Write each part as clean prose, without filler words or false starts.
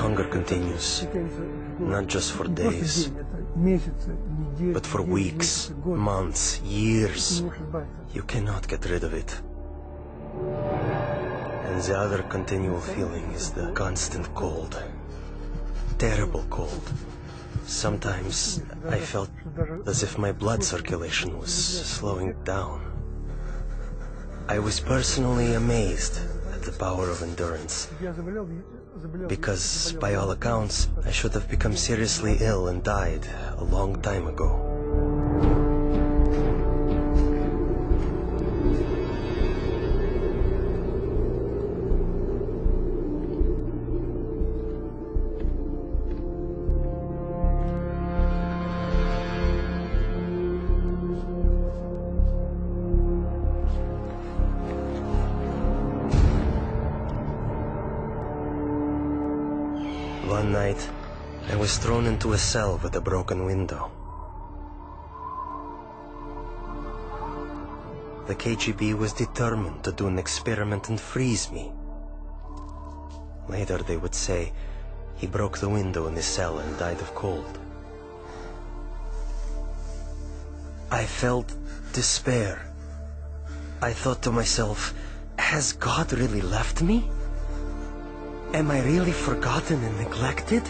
Hunger continues, not just for days, but for weeks, months, years. You cannot get rid of it. And the other continual feeling is the constant cold. Terrible cold. Sometimes I felt as if my blood circulation was slowing down. I was personally amazed at the power of endurance, because, by all accounts, I should have become seriously ill and died a long time ago. One night, I was thrown into a cell with a broken window. The KGB was determined to do an experiment and freeze me. Later they would say he broke the window in his cell and died of cold. I felt despair. I thought to myself, has God really left me? Am I really forgotten and neglected?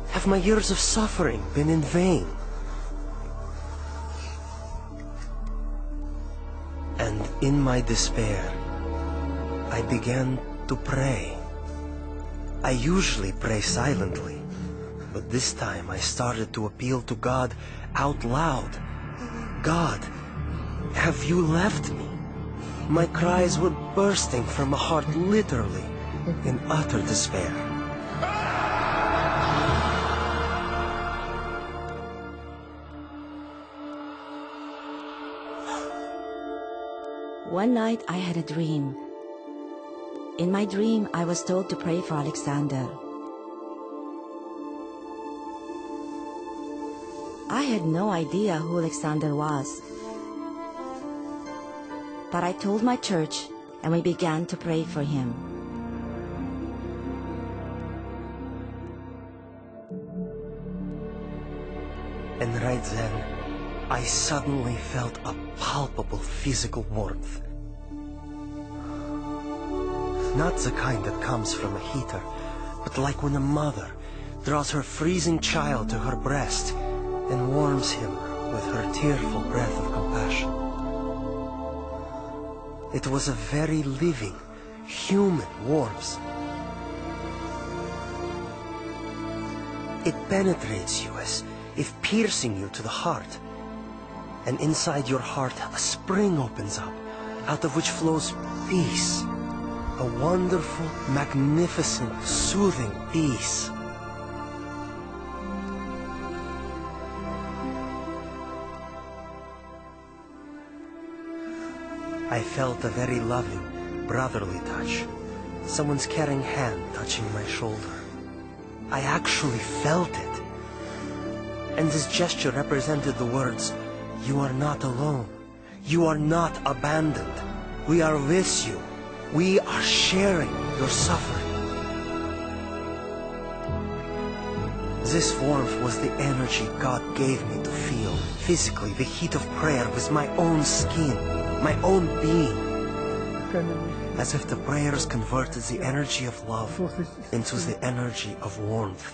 Have my years of suffering been in vain? And in my despair, I began to pray. I usually pray silently, but this time I started to appeal to God out loud. God, have you left me? My cries were bursting from a heart literally in utter despair. One night I had a dream. In my dream, I was told to pray for Alexander. I had no idea who Alexander was. But I told my church, and we began to pray for him. And right then, I suddenly felt a palpable physical warmth. Not the kind that comes from a heater, but like when a mother draws her freezing child to her breast and warms him with her tearful breath of compassion. It was a very living, human warmth. It penetrates you as if piercing you to the heart. And inside your heart, a spring opens up, out of which flows peace. A wonderful, magnificent, soothing peace. I felt a very loving, brotherly touch. Someone's caring hand touching my shoulder. I actually felt it. And this gesture represented the words, "You are not alone. You are not abandoned. We are with you. We are sharing your suffering." This warmth was the energy God gave me to feel physically the heat of prayer with my own skin, my own being. As if the prayers converted the energy of love into the energy of warmth.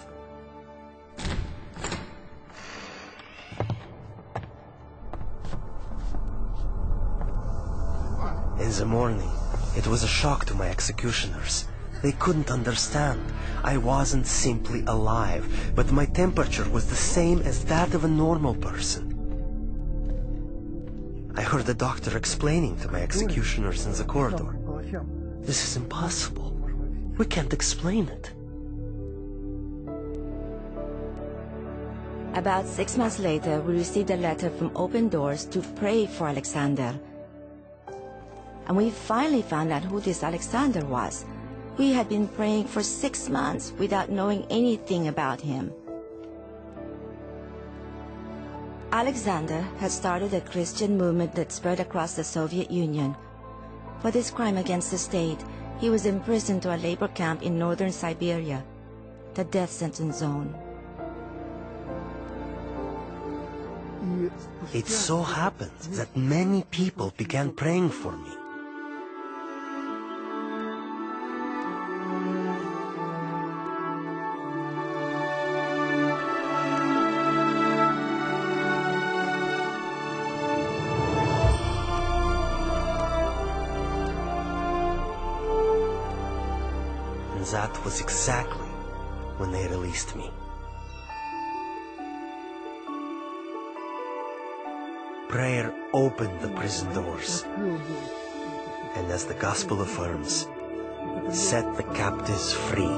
In the morning, it was a shock to my executioners. They couldn't understand. I wasn't simply alive, but my temperature was the same as that of a normal person. I heard the doctor explaining to my executioners in the corridor, "This is impossible. We can't explain it." About 6 months later, we received a letter from Open Doors to pray for Alexander. And we finally found out who this Alexander was. We had been praying for 6 months without knowing anything about him. Alexander had started a Christian movement that spread across the Soviet Union. For this crime against the state, he was imprisoned to a labor camp in northern Siberia, the death sentence zone. It so happened that many people began praying for me. And that was exactly when they released me. Prayer opened the prison doors, and as the gospel affirms, set the captives free.